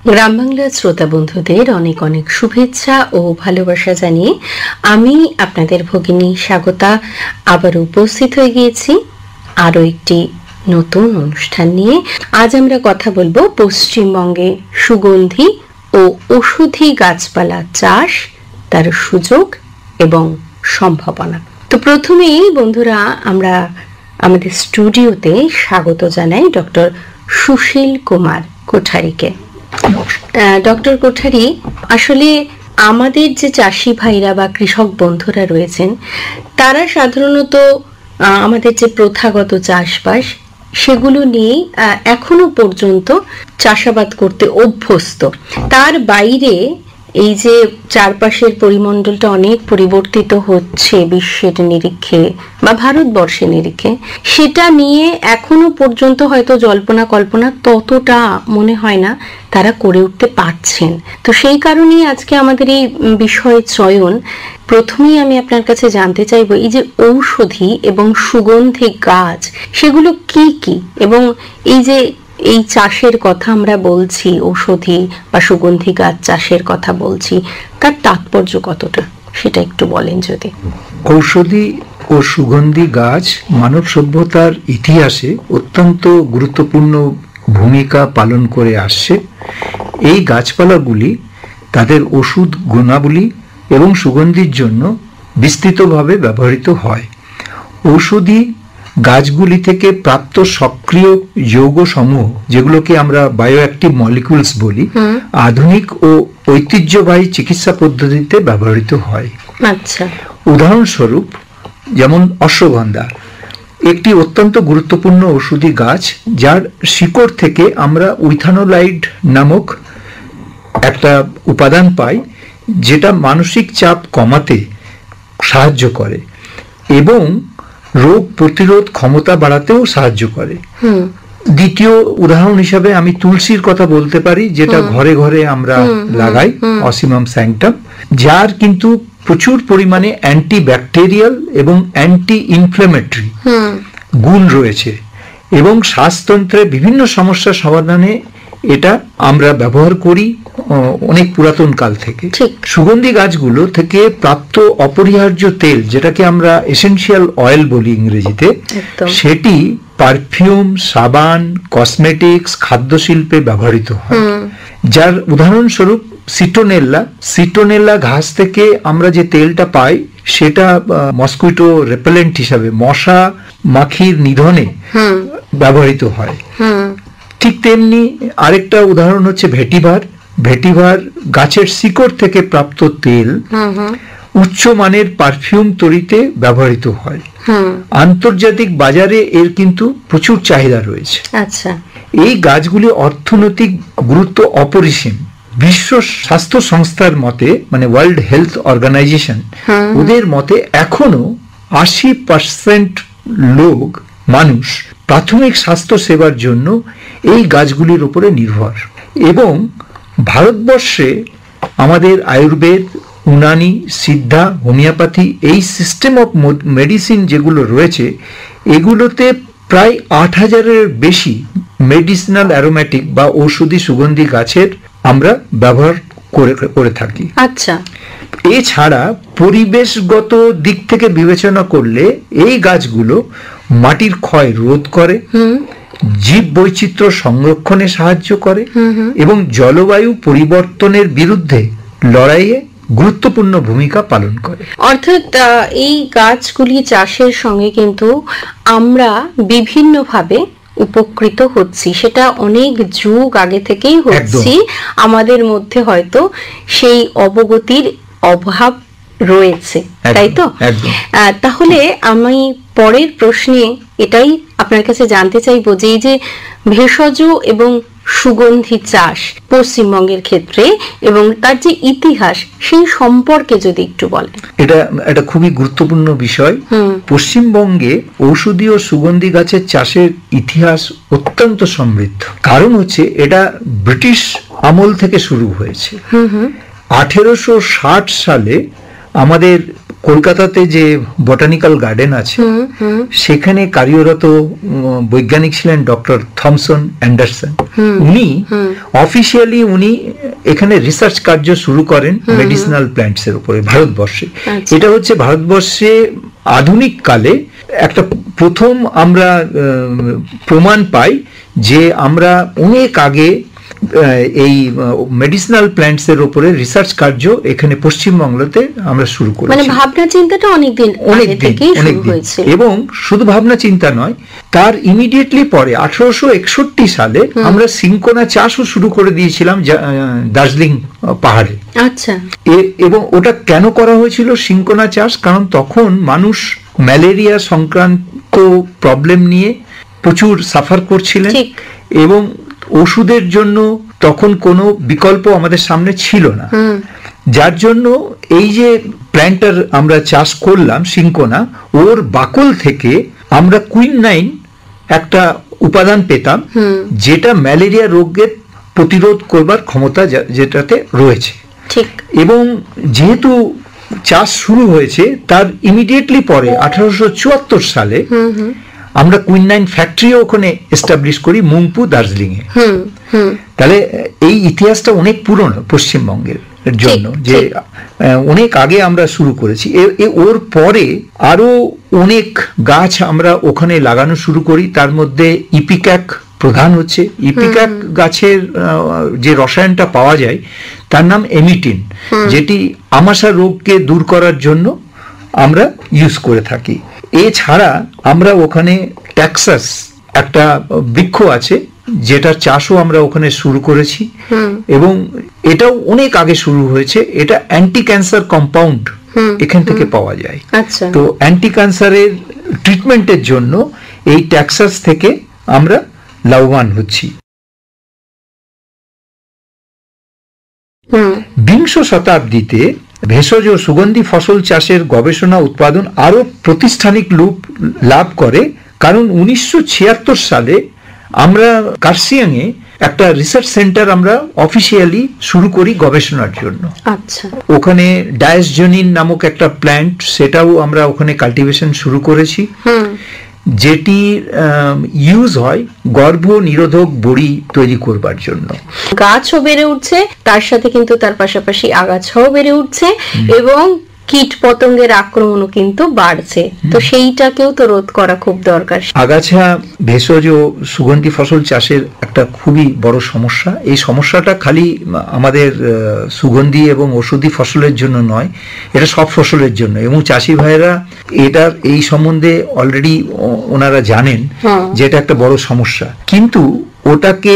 গ্রাম বাংলার শ্রোতা বন্ধুদের অনেক অনেক শুভেচ্ছা ও ভালোবাসা জানিয়ে আমি আপনাদের ভগিনী স্বাগতা আবার উপস্থিত হয়ে গিয়েছি আরো একটি নতুন অনুষ্ঠান নিয়ে। আজ আমরা কথা বলবো পশ্চিমবঙ্গে সুগন্ধি ও ঔষধি গাছপালা চাষ, তার সুযোগ এবং সম্ভাবনা। তো প্রথমেই বন্ধুরা আমরা আমাদের স্টুডিওতে স্বাগত জানাই ডক্টর সুশীল কুমার কোঠারিকে। ডক্টর কোঠারি, আসলে আমাদের যে চাষি ভাইরা বা কৃষক বন্ধুরা রয়েছেন তারা সাধারণত আমাদের যে প্রথাগত চাষবাস সেগুলো নিয়ে এখনো পর্যন্ত চাষাবাদ করতে অভ্যস্ত। তার বাইরে এই যে চারপাশের পরিমণ্ডলটা অনেক পরিবর্তিত হচ্ছে বিশ্বের নিরিখে বা ভারতবর্ষের নিরিখে, সেটা নিয়ে এখনো পর্যন্ত হয়তো জল্পনা কল্পনা ততটা মনে হয় না তারা করে উঠতে পারছেন। তো সেই কারণেই আজকে আমাদের এই বিষয় চয়ন। প্রথমেই আমি আপনার কাছে জানতে চাইবো, এই যে ঔষধি এবং সুগন্ধি গাছ সেগুলো কি কি, এবং এই যে এই চাষের কথা আমরা বলছি, ঔষধি বা সুগন্ধি গাছ চাষের কথা বলছি, তার তাৎপর্য কতটা সেটা একটু বলেন যদি। ঔষধি ও সুগন্ধি গাছ মানব সভ্যতার ইতিহাসে অত্যন্ত গুরুত্বপূর্ণ ভূমিকা পালন করে আসছে। এই গাছপালাগুলি তাদের ওষুধ গুণাবলী এবং সুগন্ধির জন্য বিস্তৃতভাবে ব্যবহৃত হয়। ঔষধি গাছগুলি থেকে প্রাপ্ত সক্রিয় যৌগসমূহ, যেগুলোকে আমরা বায়োঅ্যাক্টিভ মলিকিউলস বলি, আধুনিক ও ঐতিহ্যবাহী চিকিৎসা পদ্ধতিতে ব্যবহৃত হয়। আচ্ছা, উদাহরণস্বরূপ যেমন অশ্বগন্ধা একটি অত্যন্ত গুরুত্বপূর্ণ ঔষধি গাছ, যার শিকড় থেকে আমরা উইথানোলাইড নামক একটা উপাদান পাই, যেটা মানসিক চাপ কমাতে সাহায্য করে এবং রোগ প্রতিরোধ ক্ষমতা বাড়াতেও সাহায্য করে। দ্বিতীয় উদাহরণ হিসাবে আমি তুলসীর কথা বলতে পারি, যেটা ঘরে ঘরে আমরা লাগাই, অসিমাম স্যাংটাম, যার কিন্তু প্রচুর পরিমাণে অ্যান্টি ব্যাকটেরিয়াল এবং অ্যান্টি ইনফ্ল্যামেটরি গুণ রয়েছে এবং শ্বাসতন্ত্রের বিভিন্ন সমস্যা সমাধানে এটা আমরা ব্যবহার করি অনেক পুরাতন কাল থেকে। সুগন্ধি গাছগুলো থেকে প্রাপ্ত অপরিহার্য তেল, যেটাকে আমরা এসেনশিয়াল অয়েল বলি ইংরেজিতে, সেটি পারফিউম, সাবান, কসমেটিক্স, খাদ্য শিল্পে ব্যবহৃত হয়। যার উদাহরণস্বরূপ সিটোনেল্লা ঘাস থেকে আমরা যে তেলটা পাই সেটা মসকুইটো রেপেলেন্ট হিসাবে মশা মাখির নিধনে ব্যবহৃত হয়। ঠিক তেমনি আরেকটা উদাহরণ হচ্ছে ভেটিভার গাছের শিকড় থেকে প্রাপ্ত তেল উচ্চমানের পারফিউম তৈরিতে ব্যবহৃত হয়। আন্তর্জাতিক বাজারে এর কিন্তু প্রচুর চাহিদা রয়েছে। আচ্ছা, এই গাছগুলি অর্থনৈতিক গুরুত্ব অপরিসীম। বিশ্ব স্বাস্থ্য সংস্থার মতে, মানে ওয়ার্ল্ড হেলথ অর্গানাইজেশন, ওদের মতে এখনো 80% মানুষ প্রাথমিক স্বাস্থ্য সেবার জন্য এই গাছগুলির উপরে নির্ভর। এবং ভারতবর্ষে আমাদের আয়ুর্বেদ, উনানি, সিদ্ধা, হোমিওপ্যাথি, এই সিস্টেম অফ মেডিসিন যেগুলো রয়েছে, এগুলোতে প্রায় 8000-এর বেশি মেডিসিনাল অ্যারোমেটিক বা ঔষধি সুগন্ধি গাছের আমরা ব্যবহার করে থাকি। আচ্ছা, এছাড়া পরিবেশগত দিক থেকে বিবেচনা করলে এই গাছগুলো মাটির ক্ষয় রোধ করে, জীব বৈচিত্র্য সংরক্ষণে সাহায্য করে এবং জলবায়ু পরিবর্তনের বিরুদ্ধে লড়াইয়ে গুরুত্বপূর্ণ ভূমিকা পালন করে। অর্থাৎ এই গাছগুলি চাষের সঙ্গে কিন্তু আমরা বিভিন্নভাবে উপকৃত হচ্ছি, সেটা অনেক যুগ আগে থেকেই হচ্ছি। আমাদের মধ্যে হয়তো সেই অবগতির অভাব রয়েছে, তাই তো? তাহলে আমি পরের প্রশ্নে এটাই আপনার কাছে জানতে চাইবো যে এই যে ভেষজ এবং সুগন্ধি চাষ পশ্চিমবঙ্গের ক্ষেত্রে এবং তার যে ইতিহাস, সেই সম্পর্কে যদি একটু বলেন। এটা খুবই গুরুত্বপূর্ণ বিষয়। পশ্চিমবঙ্গে ঔষধি ও সুগন্ধি গাছের চাষের ইতিহাস অত্যন্ত সমৃদ্ধ। কারণ হচ্ছে এটা ব্রিটিশ আমল থেকে শুরু হয়েছে। 1860 সালে আমাদের কলকাতাতে যে বটানিক্যাল গার্ডেন আছে সেখানে কার্যরত বৈজ্ঞানিক ছিলেন ডক্টর থমসন অ্যান্ডারসন। উনি অফিসিয়ালি এখানে রিসার্চ কার্য শুরু করেন মেডিসিনাল প্ল্যান্টস এর উপরে ভারতবর্ষে। এটা হচ্ছে ভারতবর্ষে আধুনিক কালে একটা প্রথম আমরা প্রমাণ পাই যে আমরা অনেক আগে এই মেডিসিনাল প্ল্যান্টস এর উপরে রিসার্চ কার্য এখানে পশ্চিমবাংলাতে আমরা শুরু করেছি। মানে ভাবনা চিন্তাটা অনেক দিন থেকেই শুরু হয়েছে। এবং শুধু ভাবনা চিন্তা নয়, তার ইমিডিয়েটলি পরে 1861 সালে আমরা সিনকোনা চাষও শুরু করে দিয়েছিলাম দার্জিলিং পাহাড়ে। আচ্ছা। এবং ওটা কেন করা হয়েছিল সিনকোনা চাষ? কারণ তখন মানুষ ম্যালেরিয়া সংক্রান্ত প্রবলেম নিয়ে প্রচুর সাফার করছিলেন এবং ওষুধের জন্য তখন কোনো বিকল্প আমাদের সামনে ছিল না, যার জন্য এই যে প্ল্যান্টার আমরা চাষ করলাম সিনকোনা, ওর বাকল থেকে আমরা কুইনাইন একটা উপাদান পেতাম যেটা ম্যালেরিয়া রোগের প্রতিরোধ করবার ক্ষমতা যেটাতে রয়েছে। এবং যেহেতু চাষ শুরু হয়েছে তার ইমিডিয়েটলি পরে 1874 সালে আমরা কুইনাইন ফ্যাক্টরিও ওখানে এস্টাবলিশ করি মুংপু, দার্জিলিং এ। তাহলে এই ইতিহাসটা অনেক পুরনো পশ্চিমবঙ্গের জন্য, যে অনেক আগে আমরা শুরু করেছি। ওর পরে আরো অনেক গাছ আমরা ওখানে লাগানো শুরু করি, তার মধ্যে ইপিক্যাক প্রধান হচ্ছে। ইপিক্যাক গাছের যে রসায়নটা পাওয়া যায় তার নাম এমিটিন, যেটি আমাশা রোগকে দূর করার জন্য আমরা ইউজ করে থাকি। এছাড়া আমরা ওখানে ট্যাক্সাস একটা বৃক্ষ আছে যেটা চাষও আমরা ওখানে শুরু করেছি এবং এটাও অনেক আগে শুরু হয়েছে। এটা অ্যান্টি ক্যান্সার কম্পাউন্ড এখান থেকে পাওয়া যায়। তো অ্যান্টি ক্যান্সারের ট্রিটমেন্টের জন্য এই ট্যাক্সাস থেকে আমরা লাভবান হচ্ছি। বিংশ শতাব্দীতে ভেষজ সুগন্ধি ফসল চাষের গবেষণা উৎপাদন আরো প্রাতিষ্ঠানিক রূপ লাভ করে, কারণ 1976 সালে আমরা কার্সিয়াংয়ে একটা রিসার্চ সেন্টার আমরা অফিসিয়ালি শুরু করি গবেষণার জন্য। আচ্ছা। ওখানে ডায়াসজনিন নামক একটা প্ল্যান্ট, সেটাও আমরা ওখানে কাল্টিভেশন শুরু করেছি, যেটি ইউজ হয় গর্ভ নিরোধক বড়ি তৈরি করবার জন্য। গাছও বেড়ে উঠছে, তার সাথে কিন্তু তার পাশাপাশি আগাছাও বেড়ে উঠছে এবং কীট পতঙ্গের আক্রমণও কিন্তু বাড়ছে, তো সেইটাকেও তো রোধ করা খুব দরকার। আগাছা ভেষজ সুগন্ধি ফসল চাষের একটা খুবই বড় সমস্যা। এই সমস্যাটা খালি আমাদের সুগন্ধি এবং ওষুধি ফসলের জন্য নয়, এটা সব ফসলের জন্য, এবং চাষি ভাইয়েরা এটার এই সম্বন্ধে অলরেডি ওনারা জানেন যে এটা একটা বড় সমস্যা। কিন্তু ওটাকে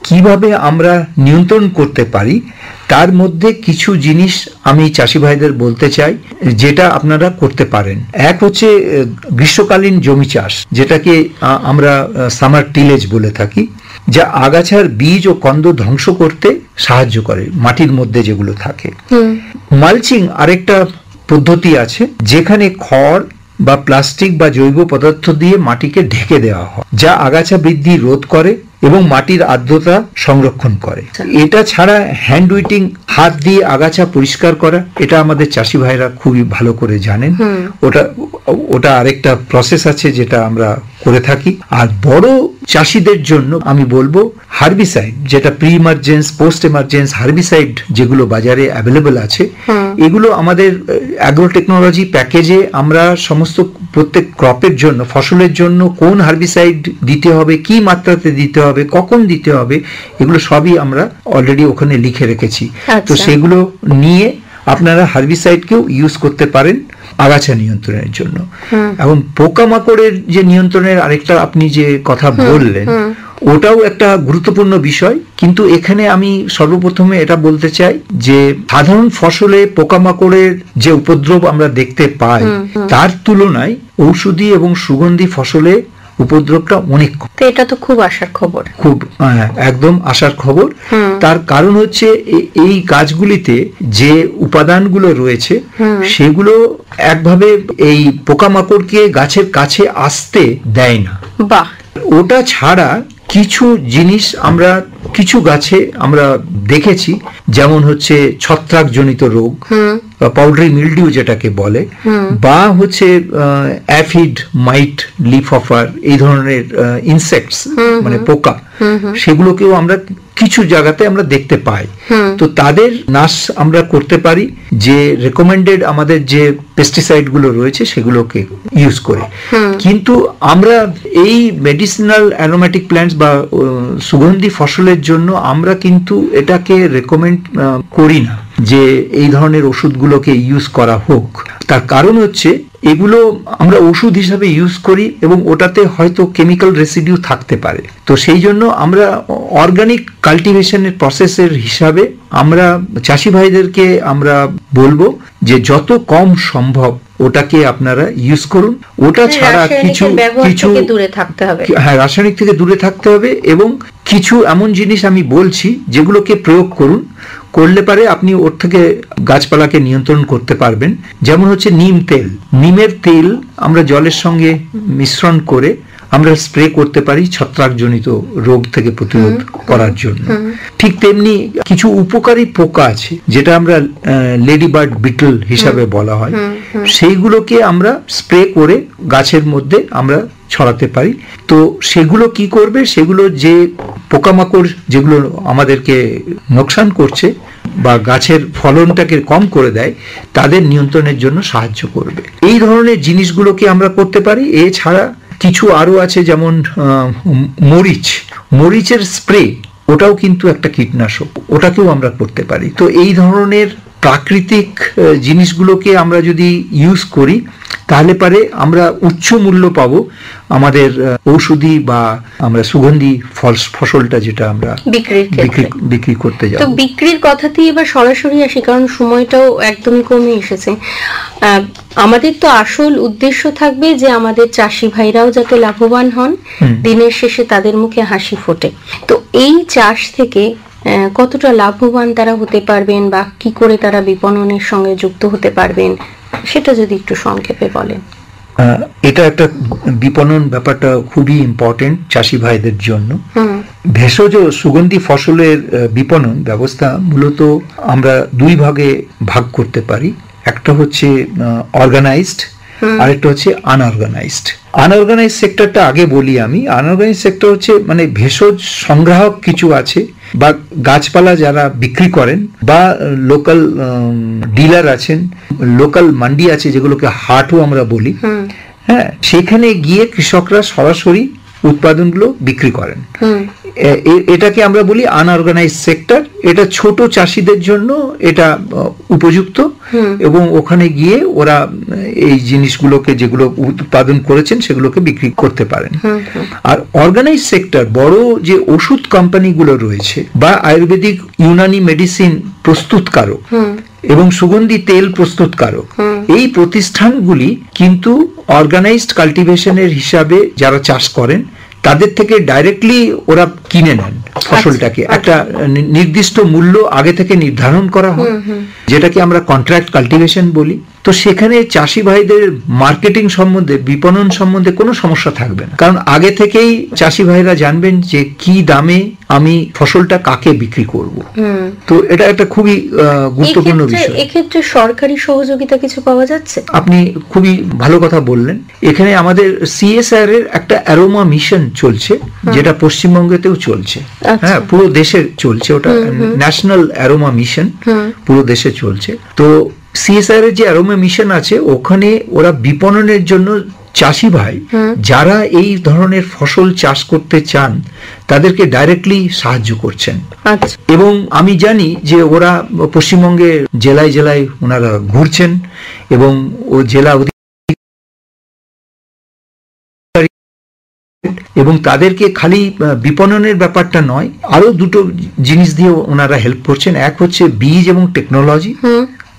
কিভাবে আমরা নিয়ন্ত্রণ করতে পারি তার মধ্যে কিছু জিনিস আমি চাষি ভাইদের বলতে চাই যেটা আপনারা করতে পারেন। এক হচ্ছে গ্রীষ্মকালীন জমি চাষ, যেটাকে আমরা সামার টিলেজ বলে থাকি, যা আগাছার বীজ ও কন্দ ধ্বংস করতে সাহায্য করে মাটির মধ্যে যেগুলো থাকে। মালচিং আরেকটা পদ্ধতি আছে, যেখানে খড় বা প্লাস্টিক বা জৈব পদার্থ দিয়ে মাটিকে ঢেকে দেওয়া হয়, যা আগাছা বৃদ্ধি রোধ করে এবং মাটির আর্দ্রতা সংরক্ষণ করে। এটা ছাড়া হ্যান্ড উইটিং, হাত দিয়ে আগাছা পরিষ্কার করা, এটা আমাদের চাষি ভাইরা খুবই ভালো করে জানেন। ওটা আরেকটা প্রসেস আছে যেটা আমরা করে থাকি। আর বড় চাষিদের জন্য আমি বলবো হার্বিসাইড, যেটা pre emergence, post emergence herbicide যেগুলো বাজারে অ্যাভেলেবল আছে, এগুলো আমাদের অ্যাগ্রো টেকনোলজি প্যাকেজে আমরা সমস্ত প্রত্যেক ক্রপের জন্য, ফসলের জন্য কোন হার্বিসাইড দিতে হবে, কি মাত্রাতে দিতে হবে, কখন দিতে হবে, এগুলো সবই আমরা অলরেডি ওখানে লিখে রেখেছি। তো সেগুলো নিয়ে আপনারা হার্বিসাইডকেও ইউজ করতে পারেন আগাছা নিয়ন্ত্রণের জন্য। এবং পোকামাকড়ের যে নিয়ন্ত্রণের আরেকটা আপনি যে কথা বললেন, ওটাও একটা গুরুত্বপূর্ণ বিষয়। কিন্তু এখানে আমি সর্বপ্রথমে এটা বলতে চাই যে সাধারণ ফসলে পোকামাকড়ের যে উপদ্রব আমরা দেখতে পাই তার তুলনায় ঔষধি এবং সুগন্ধি ফসলে উপদ্রবটা অনেক কম। এটা তো খুব আশার খবর, খুব একদম আশার খবর। তার কারণ হচ্ছে এই গাছগুলিতে যে উপাদানগুলো রয়েছে সেগুলো একভাবে এই পোকামাকড়কে গাছের কাছে আসতে দেয় না। বাহ। ওটা ছাড়া কিছু জিনিস আমরা কিছু গাছে আমরা দেখেছি, যেমন হচ্ছে ছত্রাকজনিত রোগ, পাউডারি মিলডিউ যেটাকে বলে, বা হচ্ছে অ্যাফিড, মাইট, লিফ অফার, এই ধরনের ইনসেক্টস মানে পোকা, সেগুলোকেও আমরা কিছু জায়গাতে আমরা দেখতে পাই। তো তাদের নাশ আমরা করতে পারি যে রেকমেন্ডেড আমাদের যে পেস্টিসাইড গুলো রয়েছে সেগুলোকে ইউজ করে। কিন্তু আমরা এই মেডিসিনাল অ্যারোমেটিক প্ল্যান্টস বা সুগন্ধি ফসলের জন্য আমরা কিন্তু এটাকে রেকমেন্ড করি না যে এই ধরনের ওষুধগুলোকে ইউজ করা হোক। তার কারণ হচ্ছে এগুলো আমরা ওষুধ হিসাবে ইউজ করি এবং ওটাতে হয়তো কেমিক্যাল রেসিডিউ থাকতে পারে। তো সেই জন্য আমরা অর্গানিক কাল্টিভেশনের প্রসেসের হিসাবে আমরা চাষি ভাইদেরকে আমরা বলবো যে যত কম সম্ভব ওটাকে আপনারা ইউজ করুন। ওটা ছাড়া কিছু দূরে থাকতে হবে, হ্যাঁ, রাসায়নিক থেকে দূরে থাকতে হবে। এবং কিছু এমন জিনিস আমি বলছি যেগুলোকে প্রয়োগ করুন, করলে পারে আপনি ওর থেকে গাছপালাকে নিয়ন্ত্রণ করতে পারবেন। যেমন হচ্ছে নিম তেল, নিমের তেল আমরা জলের সঙ্গে মিশ্রণ করে আমরা স্প্রে করতে পারি ছত্রাকজনিত রোগ থেকে প্রতিরোধ করার জন্য। ঠিক তেমনি কিছু উপকারী পোকা আছে যেটা আমরা লেডি বার্ড বিটল হিসাবে বলা হয়, সেইগুলোকে আমরা স্প্রে করে গাছের মধ্যে আমরা ছড়াতে পারি। তো সেগুলো কি করবে, সেগুলো যে পোকামাকড় যেগুলো আমাদেরকে নোকসান করছে বা গাছের ফলনটাকে কম করে দেয়, তাদের নিয়ন্ত্রণের জন্য সাহায্য করবে। এই ধরনের জিনিসগুলোকে আমরা করতে পারি। এছাড়া কিছু আরো আছে, যেমন মরিচের স্প্রে, ওটাও কিন্তু একটা কীটনাশক, ওটাকেও আমরা করতে পারি। তো এই ধরনের প্রাকৃতিক জিনিসগুলোকে আমরা যদি ইউজ করি তাহলে পারে আমরা উচ্চ মূল্য পাবো আমাদের ঔষধি বা আমরা সুগন্ধি ফসলটা যেটা আমরা বিক্রি করতে যাব। তো বিক্রির কথাতেই এবার সরাসরি আসি, কারণ সময়টাও একদমই কমে এসেছে। আমাদের তো আসল উদ্দেশ্য থাকবে যে আমাদের চাষি ভাইরাও যাতে লাভবান হন, দিনের শেষে তাদের মুখে হাসি ফোটে। তো এই চাষ থেকে কতটা লাভবান তারা হতে পারবেন বা কি করে তারা বিপণনের সঙ্গে যুক্ত হতে পারবেন, সেটা যদি একটু সংক্ষেপে বলেন। এটা একটা বিপণন ব্যাপারটা খুবই ইম্পর্টেন্ট চাষি ভাইদের জন্য। ভেষজ সুগন্ধি ফসলের বিপণন ব্যবস্থা মূলত আমরা দুই ভাগে ভাগ করতে পারি। একটা হচ্ছে অর্গানাইজড, আরেকটা হচ্ছে আনঅর্গানাইজড। আনঅর্গানাইজড সেক্টরটা আগে বলি আমি। আনঅর্গানাইজড সেক্টর হচ্ছে মানে ভেষজ সংগ্রাহক কিছু আছে বা গাছপালা যারা বিক্রি করেন, বা লোকাল ডিলার আছেন, লোকাল মান্ডি আছে যেগুলোকে হাটও আমরা বলি, হ্যাঁ, সেখানে গিয়ে কৃষকরা সরাসরি উৎপাদনগুলো বিক্রি করেন। এটাকে আমরা বলি আনঅর্গানাইজড সেক্টর। এটা ছোট চাষিদের জন্য এটা উপযুক্ত, এবং ওখানে গিয়ে ওরা এই জিনিসগুলোকে যেগুলো উৎপাদন করেছেন সেগুলোকে বিক্রি করতে পারেন। আর অর্গানাইজড সেক্টর বড় যে ওষুধ কোম্পানিগুলো রয়েছে বা আয়ুর্বেদিক ইউনানি মেডিসিন প্রস্তুতকারক এবং সুগন্ধি তেল প্রস্তুতকারক, এই প্রতিষ্ঠানগুলি কিন্তু অর্গানাইজড কাল্টিভেশনের হিসাবে যারা চাষ করেন তাদের থেকে ডাইরেক্টলি ওরা কিনে নেন ফসলটাকে। একটা নির্দিষ্ট মূল্য আগে থেকে নির্ধারণ করা হয়, যেটাকে আমরা কন্ট্রাক্ট কাল্টিভেশন বলি। তো সেখানে চাষি ভাইদের মার্কেটিং সম্বন্ধে, বিপণন সম্বন্ধে কোনো সমস্যা থাকবে না, কারণ আগে থেকেই চাষি ভাইরা জানবেন যে কি দামে আমি ফসলটা কাকে বিক্রি করব। তো এটা একটা খুবই গুরুত্বপূর্ণ বিষয়। এক্ষেত্রে সরকারি সহযোগিতা কিছু পাওয়া যাচ্ছে? আপনি খুবই ভালো কথা বললেন। এখানে আমাদের সিএসআর এর একটা অ্যারোমা মিশন চলছে, যেটা পশ্চিমবঙ্গেতেও চলছে, হ্যাঁ, পুরো দেশে চলছে। ওটা ন্যাশনাল অ্যারোমা মিশন, পুরো দেশে চলছে। তো সিএসআর এর যে অ্যারোমা মিশন আছে, ওখানে ওরা বিপণনের জন্য চাষি ভাই যারা এই ধরনের ফসল চাষ করতে চান তাদেরকে ডাইরেক্টলি সাহায্য করছেন। এবং আমি জানি যে ওরা পশ্চিমবঙ্গে জেলায় জেলায় ওনারা ঘুরছেন এবং ও জেলা এবং তাদেরকে খালি বিপণনের ব্যাপারটা নয়, আরো দুটো জিনিস দিয়ে ওনারা হেল্প করছেন। এক হচ্ছে বীজ এবং টেকনোলজি,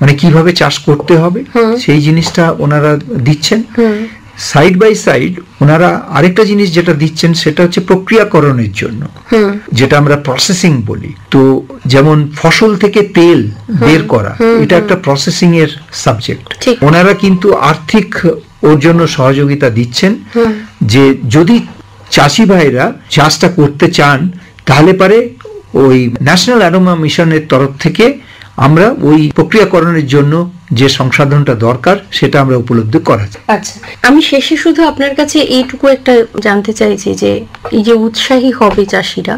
মানে কিভাবে চাষ করতে হবে সেই জিনিসটা ওনারা দিচ্ছেন। সাইড বাই সাইড ওনারা আরেকটা জিনিস যেটা দিচ্ছেন সেটা হচ্ছে প্রক্রিয়াকরণের জন্য, যেটা আমরা প্রসেসিং বলি। তো যেমন ফসল থেকে তেল বের করা, এটা একটা প্রসেসিং এর সাবজেক্ট। ওনারা কিন্তু আর্থিক ওর জন্য সহযোগিতা দিচ্ছেন, যে যদি চাষি ভাইরা চাষটা করতে চান তাহলে পারে ওই ন্যাশনাল অ্যারোমা মিশনের তরফ থেকে আমরা ওই প্রক্রিয়াকরণের জন্য যে সংসাধনটা দরকার সেটা আমরা উপলব্ধি করা যায়। আচ্ছা, আমি শেষে শুধু আপনার কাছে এইটুকু একটা জানতে চাইছি যে এই যে উৎসাহী হবে চাষিরা,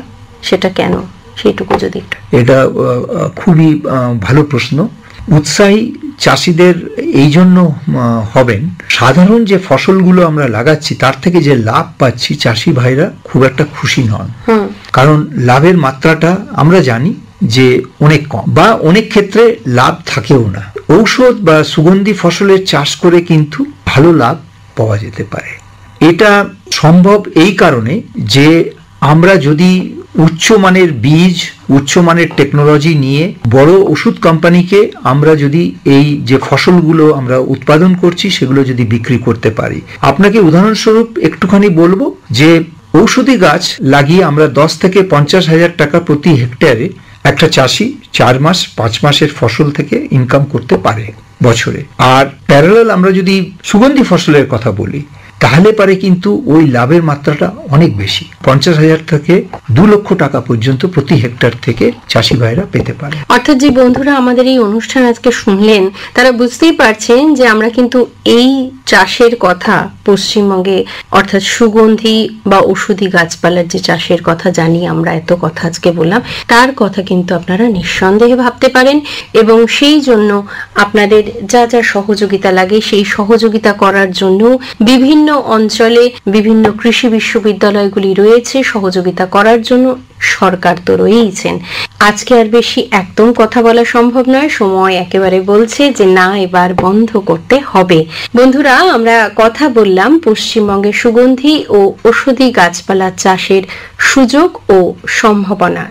সেটা কেন, সেইটুকু যদি একটু। এটা খুবই ভালো প্রশ্ন। উৎসাহী চাষিদের এই জন্য হবেন, সাধারণ যে ফসলগুলো আমরা লাগাচ্ছি তার থেকে যে লাভ পাচ্ছি চাষি ভাইরা খুব একটা খুশি নন। কারণ লাভের মাত্রাটা আমরা জানি যে অনেক কম, বা অনেক ক্ষেত্রে লাভ থাকেও না। ঔষধ বা সুগন্ধি ফসলের চাষ করে কিন্তু ভালো লাভ পাওয়া যেতে পারে। এটা সম্ভব এই কারণে যে আমরা যদি উচ্চমানের বীজ, উচ্চমানের টেকনোলজি নিয়ে বড় ওষুধ কোম্পানিকে আমরা যদি এই যে ফসলগুলো আমরা উৎপাদন করছি সেগুলো যদি বিক্রি করতে পারি। আপনাকে উদাহরণস্বরূপ একটুখানি বলবো যে ঔষধি গাছ লাগিয়ে আমরা 10 থেকে 50,000 টাকা প্রতি হেক্টরে একটা চাষি 4 মাস 5 মাসের ফসল থেকে ইনকাম করতে পারে বছরে। আর প্যারালাল আমরা যদি সুগন্ধি ফসলের কথা বলি তাহলে পারে কিন্তু ওই লাভের মাত্রাটা অনেক বেশি, 50,000 থেকে 2 লক্ষ টাকা পর্যন্ত প্রতি হেক্টর থেকে চাষি ভাইরা পেতে পারে। অর্থাৎ যে বন্ধুরা আমাদের এই অনুষ্ঠান আজকে শুনলেন তারা বুঝতেই পারছেন যে আমরা কিন্তু এই চাষের কথা পশ্চিমবঙ্গে, অর্থাৎ সুগন্ধি বা ওষুধি গাছপালার যে চাষের কথা জানি আমরা, এত কথা আজকে বললাম, তার কথা কিন্তু আপনারা নিঃসন্দেহে ভাবতে পারেন। এবং সেই জন্য আপনাদের যা যা সহযোগিতা লাগে সেই সহযোগিতা করার জন্য বিভিন্ন অঞ্চলে বিভিন্ন কৃষি বিশ্ববিদ্যালয়গুলি রয়েছে, সহযোগিতা করার জন্য সরকার তো রয়েইছেন। আজকে আর বেশি একদম কথা বলা সম্ভব নয়, সময় একেবারে বলছে যে না, এবার বন্ধ করতে হবে। বন্ধুরা, আমরা কথা বললাম পশ্চিমবঙ্গে সুগন্ধি ও ঔষধি গাছপালা চাষের সুযোগ ও সম্ভাবনা